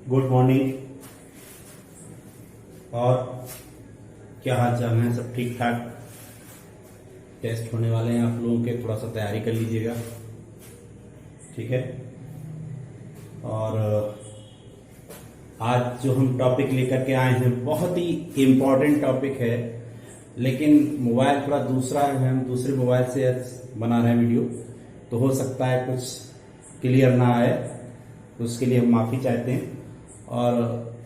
Good morning. और क्या हाल चाल है? सब ठीक ठाक? टेस्ट होने वाले हैं आप लोगों के, थोड़ा सा तैयारी कर लीजिएगा, ठीक है। और आज जो हम टॉपिक लेकर के आए हैं बहुत ही इम्पोर्टेंट टॉपिक है, लेकिन मोबाइल थोड़ा दूसरा है, हम दूसरे मोबाइल से बना रहे हैं वीडियो, तो हो सकता है कुछ क्लियर ना आए, तो उसके लिए हम माफ़ी चाहते हैं। और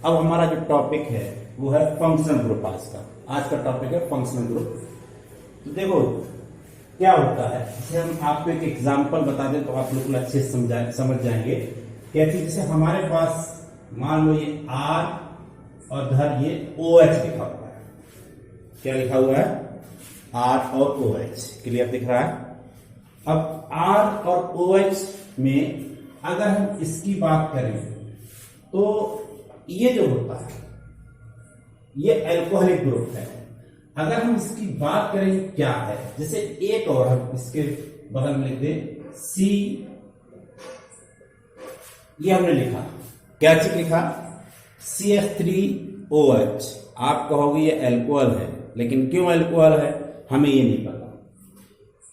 अब हमारा जो टॉपिक है वो है फंक्शनल ग्रुप। आज का टॉपिक है फंक्शनल ग्रुप। तो देखो क्या होता है, जैसे हम आपको एक एग्जांपल बता दें तो आप लोग अच्छे से समझ जाएंगे। कैसे? जैसे हमारे पास मान लो ये R और इधर ये OH लिखा हुआ है। क्या लिखा हुआ है? R और OH। क्लियर दिख रहा है? अब R और OH में अगर हम इसकी बात करें तो ये जो होता है ये अल्कोहलिक ग्रुप है। अगर हम इसकी बात करें क्या है, जैसे एक और हम इसके बगल में लिख दें C, ये हमने लिखा, क्या चीज लिखा? CH3OH। आप कहोगे ये अल्कोहल है, लेकिन क्यों अल्कोहल है हमें ये नहीं पता।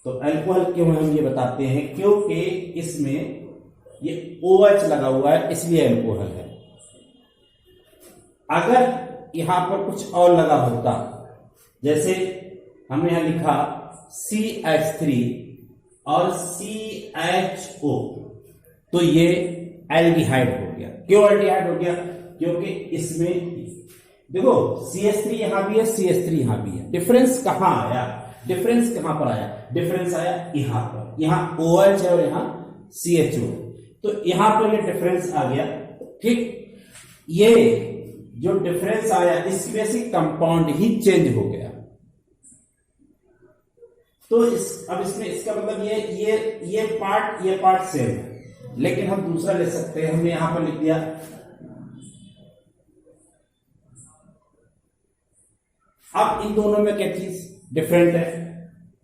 तो अल्कोहल क्यों हम ये बताते हैं, क्योंकि इसमें ये OH लगा हुआ है, इसलिए अल्कोहल है। अगर यहां पर कुछ और लगा होता, जैसे हमने यहां लिखा CH3 और CHO, तो ये एल्डिहाइड हो गया। क्यों एल्डिहाइड हो गया? क्योंकि इसमें देखो CH3 यहां भी है, CH3 यहां भी है। डिफरेंस कहां आया? डिफरेंस कहां पर आया? डिफरेंस आया यहां पर। यहां OH है और यहां CHO, तो यहां पर ये डिफरेंस आ गया, ठीक। ये जो डिफरेंस आया इसमें से कंपाउंड ही चेंज हो गया। तो अब इसमें इसका मतलब ये पार्ट सेम है, लेकिन हम दूसरा ले सकते हैं। हमने यहां पर लिख दिया अब इन दोनों में क्या चीज डिफरेंट है?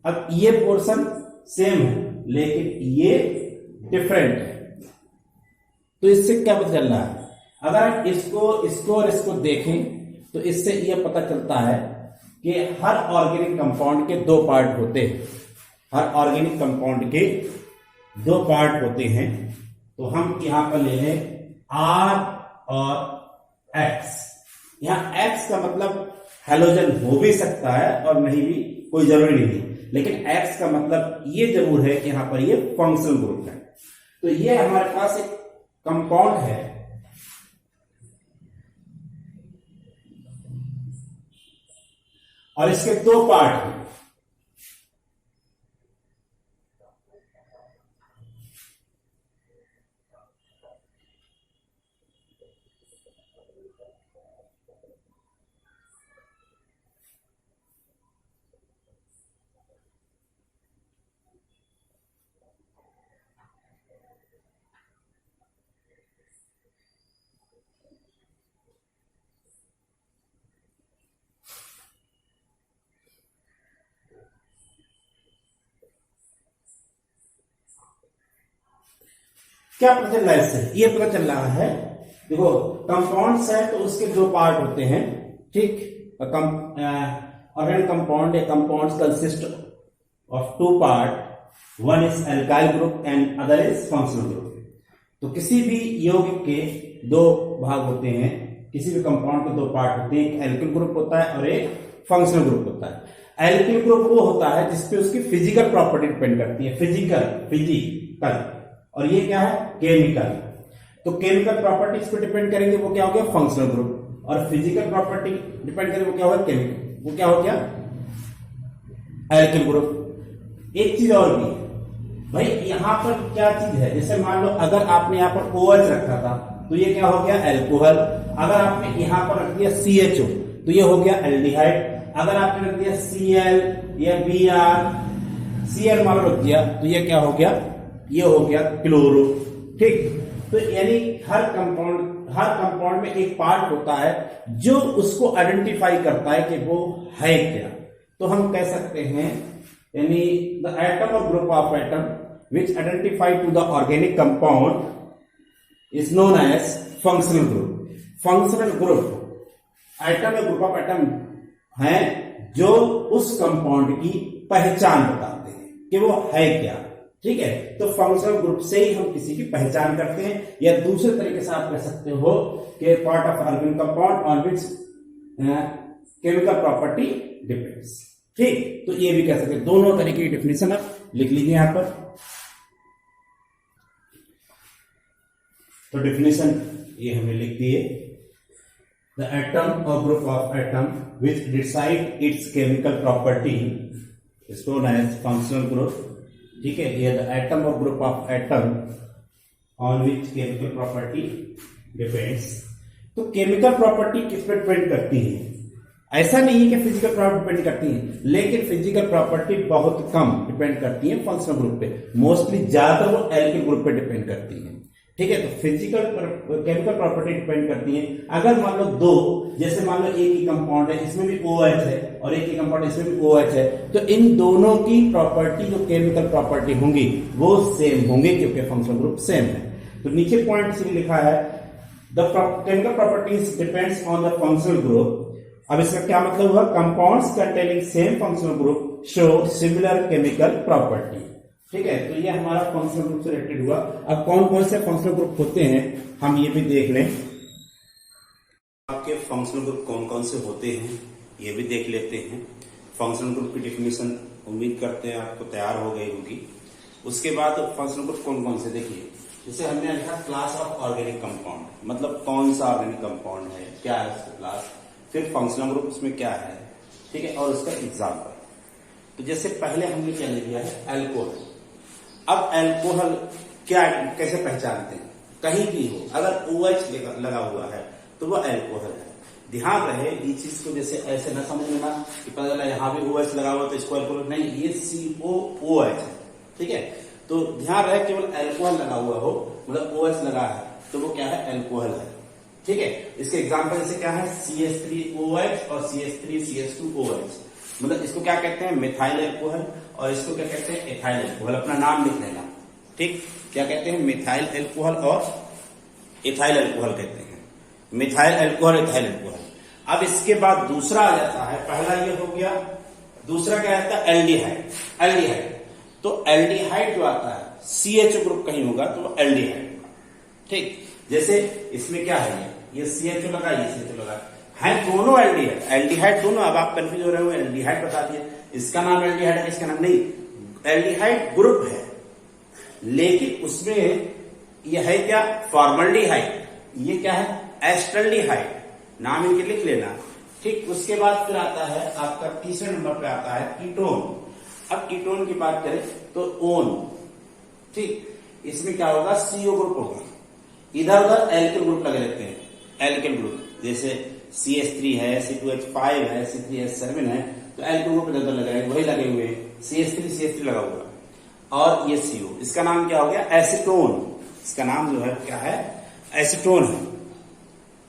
अब ये पोर्शन सेम है लेकिन ये डिफरेंट है। तो इससे क्या पता चल रहा है? अगर इसको और इसको देखें तो इससे यह पता चलता है कि हर ऑर्गेनिक कंपाउंड के दो पार्ट होते हैं। हर ऑर्गेनिक कंपाउंड के दो पार्ट होते हैं। तो हम यहां पर ले लें R और X। यहां X का मतलब हैलोजन हो भी सकता है और नहीं भी, कोई जरूरी नहीं, लेकिन X का मतलब ये जरूर है कि यहां पर ये फंक्शनल ग्रुप है। तो ये हमारे पास एक कंपाउंड है, और इसके दो पार्ट हैं। क्या पता चल रहा है इससे? ये पता चल रहा है, देखो कंपाउंड्स है तो उसके दो पार्ट होते हैं, ठीक। ऑर्गेनिक कंपाउंड या compounds consist of two part, one is alkyl group and other is functional group. तो किसी भी यौगिक के दो भाग होते हैं, किसी भी कंपाउंड के दो पार्ट होते हैं, एक एल्किल ग्रुप होता है और एक फंक्शनल ग्रुप होता है। एल्किल ग्रुप वो होता है जिसपे उसकी फिजिकल प्रॉपर्टी डिपेंड करती है, फिजिकल, और ये क्या है? केमिकल। तो केमिकल प्रॉपर्टीज पे डिपेंड करेंगे, वो क्या हो गया? Functional group. और फिजिकल प्रॉपर्टी डिपेंड करेंगे, वो क्या होगा? केमिकल। वो क्या हो गया? Alkyl group. एक चीज और भी भाई, यहां पर क्या चीज है, जैसे मान लो अगर आपने यहां पर OH रखा था तो ये क्या हो गया? अल्कोहल। अगर आपने यहां पर रख दिया CHO तो ये हो गया एल्डिहाइड। अगर आपने रख दिया Cl या Br, Cl मान रख दिया तो ये क्या हो गया? ये हो गया क्लोरो, ठीक। तो यानी हर कंपाउंड में एक पार्ट होता है जो उसको आइडेंटिफाई करता है कि वो है क्या। तो हम कह सकते हैं यानी द एटम और group of atom which identify to the organic compound is known as functional group. Functional group atom या ग्रुप ऑफ एटम है जो उस कंपाउंड की पहचान बताते हैं कि वो है क्या। ठीक है, तो फंक्शनल ग्रुप से ही हम किसी की पहचान करते हैं, या दूसरे तरीके से आप कह सकते हो कि part of organic compound on which chemical property depends. ठीक, तो ये भी कह सकते हैं, दोनों तरीके की डेफिनेशन आप लिख लीजिए यहां पर। तो डेफिनेशन ये हमने लिख दिए, द एटम और group of atom which decide its chemical property is known as functional group. ठीक है, ये द एटम और group of atom on which chemical property depends. तो केमिकल प्रॉपर्टी किस पर डिपेंड करती है? ऐसा नहीं है कि फिजिकल प्रॉपर्टी डिपेंड करती है, लेकिन फिजिकल प्रॉपर्टी बहुत कम डिपेंड करती है फंक्शनल ग्रुप पे, मोस्टली ज्यादातर वो एल्किल ग्रुप पे डिपेंड करती है। ठीक है, तो फिजिकल केमिकल प्रॉपर्टी डिपेंड करती है। अगर मान लो दो, जैसे मान लो एक ही कंपाउंड है, इसमें भी OH है और एक ही कंपाउंड इसमें भी OH है, तो इन दोनों की प्रॉपर्टी जो केमिकल प्रॉपर्टी होंगी वो सेम होंगे क्योंकि फंक्शनल ग्रुप सेम है। तो नीचे पॉइंट से लिखा है the chemical properties depends on the functional group. अब इसका क्या मतलब हुआ? Compounds containing same functional group show similar chemical property. ठीक है, तो ये हमारा फंक्शनल ग्रुप से रिलेटेड हुआ। अब कौन कौन से फंक्शनल ग्रुप होते हैं हम ये भी देख लें। आपके फंक्शनल ग्रुप कौन कौन से होते हैं ये भी देख लेते हैं। फंक्शनल ग्रुप की डेफिनेशन उम्मीद करते हैं आपको तैयार हो गई होगी। उसके बाद फंक्शनल ग्रुप कौन कौन से देखिए, जैसे हमने लिखा क्लास ऑफ ऑर्गेनिक कंपाउंड, मतलब कौन सा ऑर्गेनिक कंपाउंड है, क्या है उसका क्लास, फिर फंक्शनल ग्रुप उसमें क्या है, ठीक है, और उसका एग्जाम्पल। तो जैसे पहले हमने क्या लिया है, अल्कोहल। अब अल्कोहल क्या, कैसे पहचानते हैं? कहीं भी हो अगर OH लगा हुआ है तो वो अल्कोहल है। ध्यान रहे ये चीज को, जैसे ऐसे ना समझ लेना कि पता चला यहाँ भी OH लगा हुआ तो इसको अल्कोहल नहीं, ये COOH है। ठीक है, तो ध्यान रहे केवल अल्कोहल लगा हुआ हो, मतलब OH लगा है तो वो क्या है, अल्कोहल है। ठीक है, इसके एग्जाम्पल जैसे क्या है, CH3OH और CH3CH2OH, मतलब इसको क्या कहते हैं, मिथाइल अल्कोहल, और इसको क्या कहते हैं, एथाइल अल्कोहल। अपना नाम लिख लेना। ठीक, क्या कहते हैं, मिथाइल अल्कोहल और एथाइल अल्कोहल कहते हैं, मिथाइल अल्कोहल, एथाइल अल्कोहल। अब इसके बाद दूसरा आ जाता है, पहला ये हो गया, दूसरा क्या आता है, एल्डिहाइड। एल्डिहाइड, तो एल्डिहाइड जो आता है CH ग्रुप कहीं होगा तो वो एल्डिहाइड। ठीक, जैसे इसमें क्या है, ये CH लगा, ये CH लगा, है दोनों एल्डिहाइड, एल्डिहाइड दोनों। अब आप कंफ्यूज हो रहे हो, एल्डिहाइड बता दिए, इसका नाम एल्डिहाइड है, इसका नाम नहीं। एल्डिहाइड ग्रुप है, लेकिन उसमें यह है क्या, फॉर्मल्डिहाइड। ये क्या है, एस्टल्डिहाइड। नाम इनके लिख लेना। ठीक, उसके बाद फिर आता है आपका तीसरे नंबर पे आता है कीटोन। अब कीटोन की बात करें तो ओन। ठीक, इसमें क्या होगा, CO ग्रुप होगा। इधर उधर एल्किल ग्रुप लगे रहते हैं, एल्किल ग्रुप, जैसे CH3 है, C2H5 है, C3H7 है, तो एल्किल ग्रुप इधर लगे हैं, वही लगे हुए हैं, CH3 लगा हुआ, और ये CO, इसका नाम क्या हो गया, एसीटोन। इसका नाम जो है क्या है, एसीटोन है।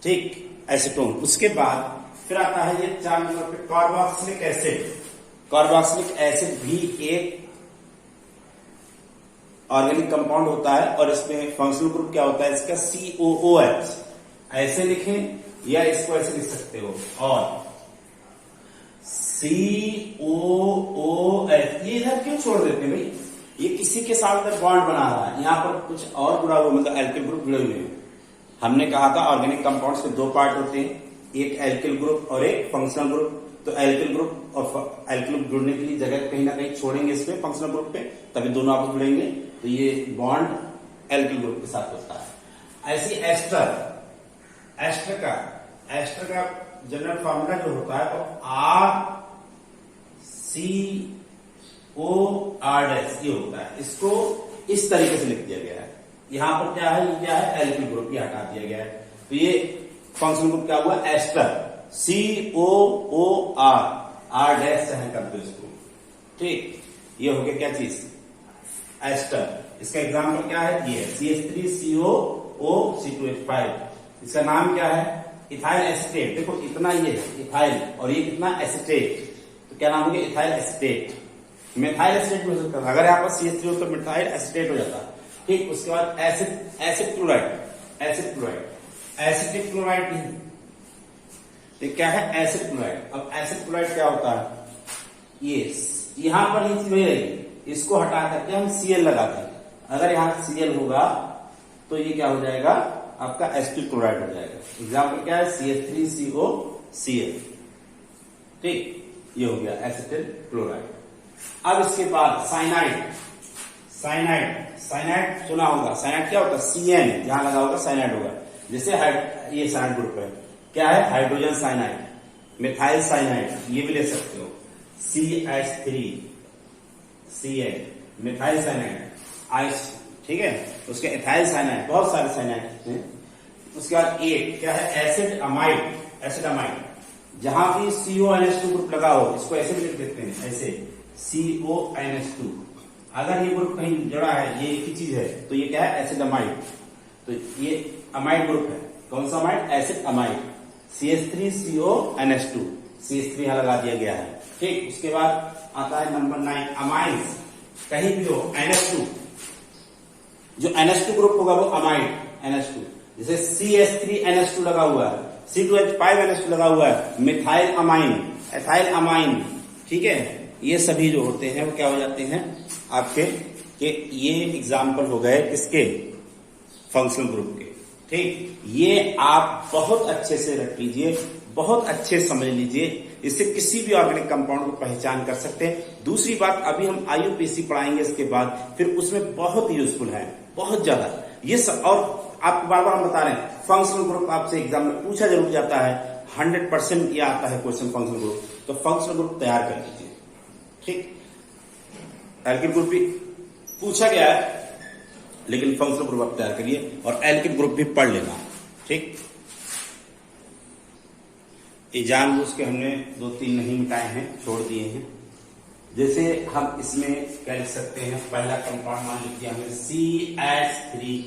ठीक, एसीटोन। उसके बाद फिर आता है ये 4 नंबर पे कार्बोक्सिलिक एसिड। कार्बोक्सिलिक एसिड भी एक ऑर्गेनिक कंपाउंड होता है, और इसमें फंक्शनल ग्रुप क्या होता है इसका, COOH। ऐसे लिखें या इसको ऐसे लिख सकते हो, और COOH। ये इधर क्यों छोड़ देते हैं भाई, ये किसी के साथ बॉन्ड बना रहा है, यहाँ पर कुछ और जुड़ा हुआ, मतलब एल्किल ग्रुप जुड़े हुए हैं। हमने कहा था ऑर्गेनिक कंपाउंड्स के दो पार्ट होते हैं, एक एल्किल ग्रुप और एक फंक्शनल ग्रुप। तो एल्किल ग्रुप और एल्किल ग्रुप जुड़ने के लिए जगह कहीं ना कहीं छोड़ेंगे इसमें, फंक्शनल ग्रुप पे, तभी दोनों आपस जुड़ेंगे, तो ये बॉन्ड एल्किल ग्रुप के साथ होता है। ऐसी एस्टर, एस्टर का जनरल फॉर्मूला जो होता है तो RCOR' ये होता है। इसको इस तरीके से लिख दिया गया है। यहां पर क्या है, ये क्या है, एल्किल ग्रुप, ये हटा दिया गया है, तो ये फंक्शनल ग्रुप क्या हुआ, एस्टर, COOR, R' से कर दो इसको। ठीक, ये हो गया क्या चीज, एस्टर। इसका एग्जाम्पल क्या है, ये CH3CO C2H5। इसका नाम क्या है, इथाइल एसिटेट। देखो इतना ये है इथाइल, और ये कितना एसिटेट, तो क्या नाम हो गया, इथाइल एसिटेट। मिथाइल एसिटेट हो सकता है, अगर यहाँ पर CH3 हो तो मिथाइल एसिटेट हो जाता है। ठीक, उसके बाद एसिड क्लोराइड, एसिटिक क्लोराइड भी, तो क्या है एसिड क्लोराइड। अब एसिड क्लोराइड क्या होता है, ये यहां पर ये चीज वही रहेगी, इसको हटा करके हम Cl लगाते हैं। अगर यहां Cl होगा तो ये क्या हो जाएगा, आपका एसिटिक क्लोराइड हो जाएगा। एग्जाम्पल क्या है, CH3COCl, ठीक, ये हो गया एसिटिल क्लोराइड। अब इसके बाद साइनाइड, साइनाइड, साइनाइड सुना होगा, साइनाइड क्या होता है, Cn जहां लगा होगा साइनाइड होगा। जैसे ये साइनाइड ग्रुप है, क्या है, हाइड्रोजन साइनाइड, मिथाइल साइनाइड, ये भी ले सकते हो, CH3Cn, मिथाइल साइनाइड, आइस, ठीक है, उसके एथाइल साइनाइड, बहुत सारे साइनाइड हैं। उसके बाद एक क्या है, एसिड अमाइड, एसिड अमाइड, जहां भी CONH2 ग्रुप लगा हो, इसको ऐसे भी लिख देते हैं, ऐसे CONH2। अगर ये ग्रुप कहीं जुड़ा है, ये एक ही चीज है, तो ये क्या है, एसिड अमाइड। तो ये अमाइड ग्रुप है, कौन सा amide, acid amide, CH3CONH2, CH3 यहां लगा दिया गया है, ठीक। उसके बाद आता है नंबर 9 अमाइंस, कहीं भी हो NH2, जो NH2 ग्रुप होगा वो अमाइड NH2, जैसे CH3NH2 लगा हुआ है, C2H5NH2 लगा हुआ है, मिथाइल अमाइन, एथाइल अमाइन, ठीक है। ये सभी जो होते हैं वो क्या हो जाते हैं आपके, कि ये एग्जाम्पल हो गए किसके, फंक्शनल ग्रुप के, ठीक। ये आप बहुत अच्छे से रख लीजिए, बहुत अच्छे समझ लीजिए, इससे किसी भी ऑर्गेनिक कंपाउंड को पहचान कर सकते हैं। दूसरी बात, अभी हम IUPAC पढ़ाएंगे इसके बाद, फिर उसमें बहुत यूजफुल है, बहुत ज्यादा ये सब। और आपको बार बार हम बता रहे हैं, फंक्शनल ग्रुप आपसे एग्जाम में पूछा जरूर जाता है, 100% ये आता है क्वेश्चन फंक्शनल ग्रुप, तो फंक्शनल ग्रुप तैयार कर लीजिए, ठीक। एल्किन ग्रुप भी पूछा गया है, लेकिन फंक्शनल ग्रुप आप तैयार करिए, और एल्किन ग्रुप भी पढ़ लेना, ठीक। ये जानबूझ के हमने 2-3 नहीं मिटाए हैं, छोड़ दिए हैं। जैसे हम इसमें क्या लिख सकते हैं, पहला कंपाउंड मान लिख दिया हमने CH3,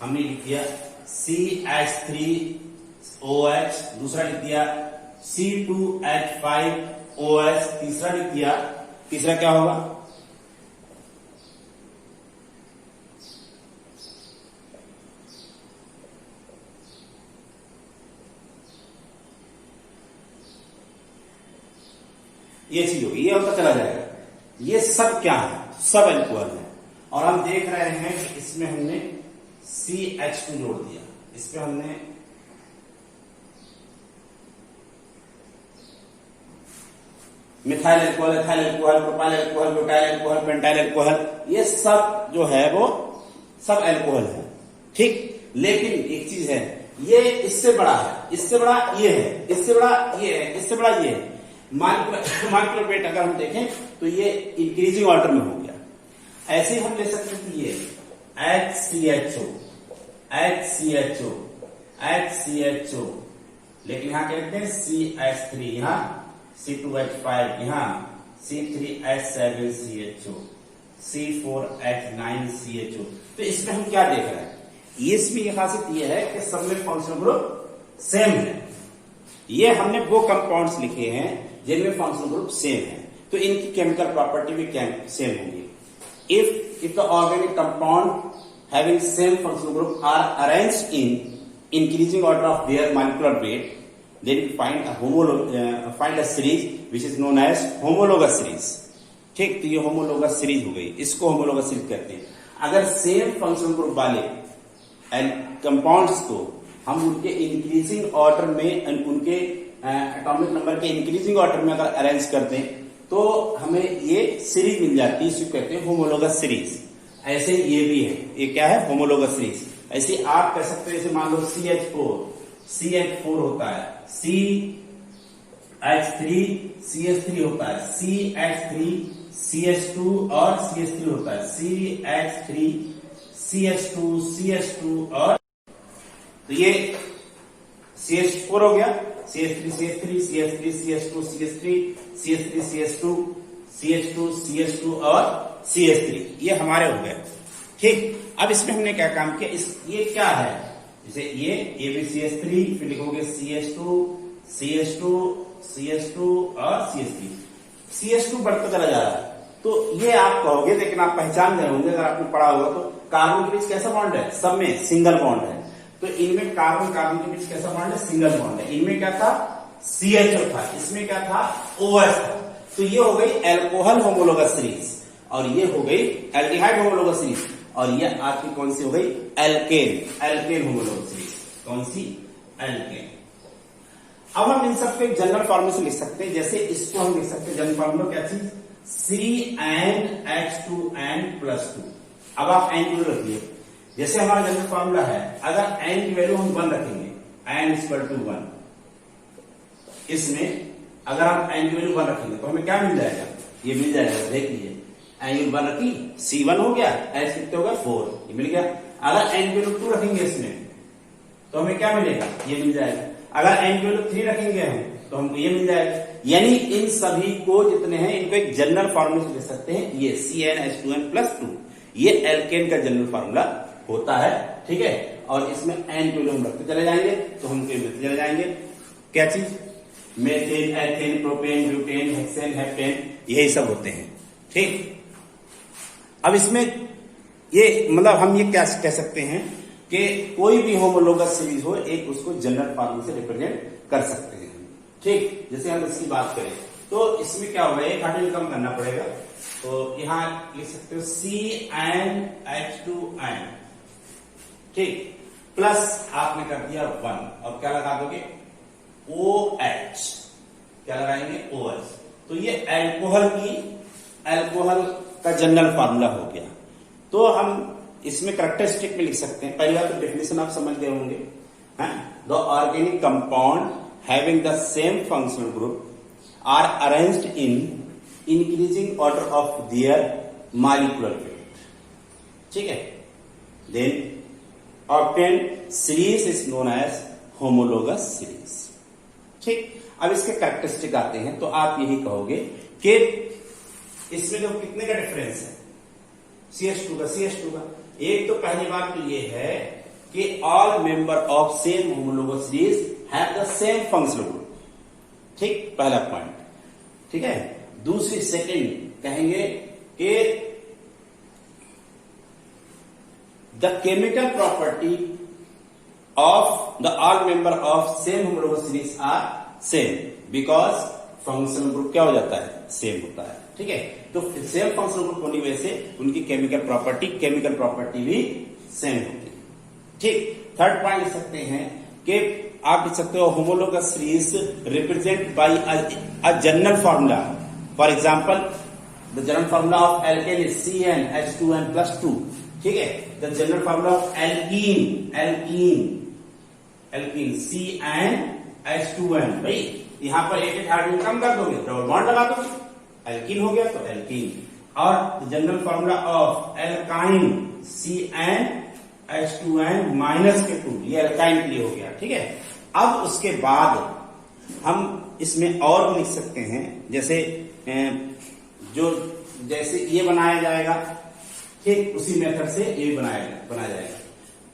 हमने लिख दिया CH3OH, दूसरा लिख दिया C2H5OH, तीसरा लिख दिया, तीसरा क्या होगा, ये चीज होगी, ये होता चला जाएगा। ये सब क्या है, सब एल्कोहल है। और हम देख रहे हैं कि इसमें हमने CH2 जोड़ दिया, इसमें हमने methyl alcohol, ethyl alcohol, propyl alcohol, butyl alcohol, pentyl alcohol, ये सब जो है वो सब एल्कोहल है, ठीक। लेकिन एक चीज है, ये इससे बड़ा है, इससे बड़ा ये है, इससे बड़ा ये है, इससे बड़ा ये है। मॉलिक्यूलर वेट अगर हम देखें तो ये इंक्रीजिंग ऑर्डर में हो गया। ऐसे ही हम ले सकते हैं कि ये HCHO, HCHO, HCHO, लेकिन यहां क्या लिखते हैं CH3, यहां C2H5, यहां C3H7CHO, C4H9CHO। तो इसमें हम क्या देख रहे हैं, इसमें यह खासियत यह है कि सब में फंक्शनल ग्रुप सेम है। ये हमने वो कंपाउंड्स लिखे हैं जिनमें फंक्शनल ग्रुप सेम है, तो इनकी केमिकल प्रॉपर्टी भी सेम होंगी। If the organic compound having same functional group are arranged in increasing order of their molecular weight, then we find a series which is known as homologous series, ठीक। तो ये homologous series हो गई, इसको homologous series कहते हैं। अगर same functional group वाले कंपाउंड्स को हम उनके इंक्रीजिंग ऑर्डर में, उनके एटॉमिक नंबर के इंक्रीजिंग ऑर्डर में अगर अरेंज करते हैं तो हमें ये सीरीज मिल जाती है, इसको कहते हैं होमोलोगस सीरीज। ऐसे ये भी है, ये क्या है, होमोलोगस सीरीज। ऐसे आप कह सकते हैं, जैसे मान लो CH4 होता है, CH3 होता है, CH3CH2 और CH3 होता है, CH3CH2 और, तो ये CH4 हो गया, CH3CH2 और CH2 ये हमारे हो गए, ठीक। अब इसमें हमने क्या काम किया, ये क्या है, जैसे ये भी CH3, फिर लिखोगे CH2 और CH3 बढ़ता चला जा रहा है, तो तो ये आप कहोगे, लेकिन आप पहचान गए होंगे अगर आपने पढ़ा होगा तो, कार्बन के बीच कैसा बॉन्ड है, सब में सिंगल बॉन्ड है। तो इनमें कार्बन कार्बन के बीच कैसा बॉन्ड है, सिंगल बॉन्ड है। इनमें क्या था, CHO था, इसमें क्या था, OH था। तो ये हो गई एल्कोहल होमोलोगस सीरीज, और ये हो गई एल्डिहाइड होमोलोगस सीरीज, और ये आपकी कौन सी हो गई, एल्केन होमोलोगस सीरीज। कौन सी, एल्केन। अब हम इन सबको एक जनरल फॉर्मूले से लिख सकते हैं। जैसे इसको हम लिख सकते हैं जनरल फॉर्मूला, क्या चीज, CnH2n+2। अब आप n की वैल्यू रखिए। जैसे हमारा जनरल फॉर्मूला है, अगर n की वैल्यू हम 1 रखेंगे, n=1, इसमें अगर आप n की वैल्यू 1 रखेंगे तो हमें क्या मिल जाएगा, ये मिल जाएगा, देख लीजिए, n 1 रखी, C1 हो गया, h कितने होगा 4, ये मिल गया। अगर n की वैल्यू 2 रखेंगे इसमें तो हमें क्या मिलेगा, ये मिल जाएगा। अगर n की वैल्यू 3 रखेंगे हम तो हमको ये मिल जाएगा। यानी इन सभी को जितने हैं इनको एक जनरल फार्मूला से लिख सकते हैं। ये CnH2n+2 ये एल्केन का जनरल फार्मूला होता है, ठीक है। और इसमें n की वैल्यू हम रखते चले जाएंगे तो हमको मिलते चले जाएंगे, क्या चीज, methane, ethane, propane, butane, hexane, heptane, यही सब होते हैं, ठीक। अब इसमें ये मतलब हम ये क्या कह सकते हैं कि कोई भी होमोलोगस सीरीज हो, एक उसको जनरल फार्मूला से रिप्रेजेंट कर सकते हैं, ठीक। जैसे हम इसकी बात करें तो इसमें क्या होगा, एक हाइड्रोजन कम करना पड़ेगा, तो यहां लिख सकते हो CnH2n, ठीक, प्लस आपने कर दिया 1, और क्या लगा दोगे, OH, क्या लगाएंगे, OH। तो ये एल्कोहल का जनरल फार्मूला हो गया। तो हम इसमें कैरेक्टरिस्टिक में लिख सकते हैं। पहली बात तो डेफिनेशन आप समझ गए होंगे, the organic compound having the same functional group are arranged in increasing order of their molecular weight, ठीक है। Then obtain series is known as homologous series, ठीक। अब इसके कैरेक्टरिस्टिक आते हैं तो आप यही कहोगे कि इसमें जो कितने का डिफरेंस है, CH2 का। एक तो पहली बात तो ये है कि all member of same homologous series have the same functional group, ठीक, पहला पॉइंट, ठीक है। दूसरी सेकंड कहेंगे कि the chemical property of the all member of same homologous series are same, because functional group क्या हो जाता है, सेम होता है, ठीक है। तो सेम फंक्शनल ग्रुप होने की वजह से उनकी केमिकल प्रॉपर्टी भी सेम होती है, ठीक। थर्ड पॉइंट लिख सकते हैं कि आप लिख सकते हो homologous series represent by a general formula. For example the general formula of alkene is CnH2n+2, ठीक है। The general formula of alkene CnH2n, भाई यहां पर एक हाइड्रोजन कम कर दोगे, डबल बॉन्ड लगा दोगे, एल्कीन हो गया तो एल्कीन। और general formula of alkyne CnH2n-2, ये एल्काइन के लिए हो गया, ठीक है। अब उसके बाद हम इसमें और भी लिख सकते हैं, जैसे ये बनाया जाएगा, ठीक, उसी मेथड से ये बनाया जाएगा।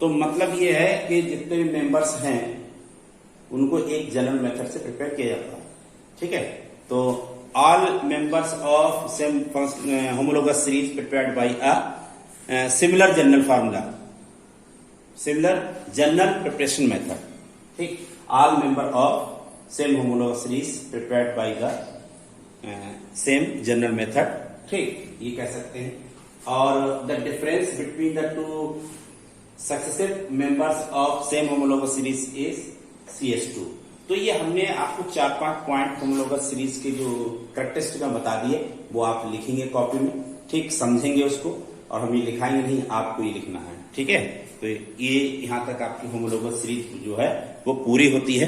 तो मतलब ये है कि जितने भी मेंबर्स हैं उनको एक जनरल मेथड से प्रिपेयर किया जाता है, ठीक है। तो all members of same homologous series prepared by a similar general preparation method, ठीक। all member of same homologous series prepared by the same general method, ठीक, ये कह सकते हैं। और the difference between the two successive members of same homologous series is CH2। तो ये हमने आपको 4-5 पॉइंट होमोलोगस सीरीज के जो कैरेक्टरिस्टिक बता दिए, वो आप लिखेंगे कॉपी में, ठीक, समझेंगे उसको, और हम ये लिखाएंगे नहीं, आपको ये लिखना है, ठीक है। तो ये यहां तक आपकी होमोलोगस सीरीज जो है वो पूरी होती है।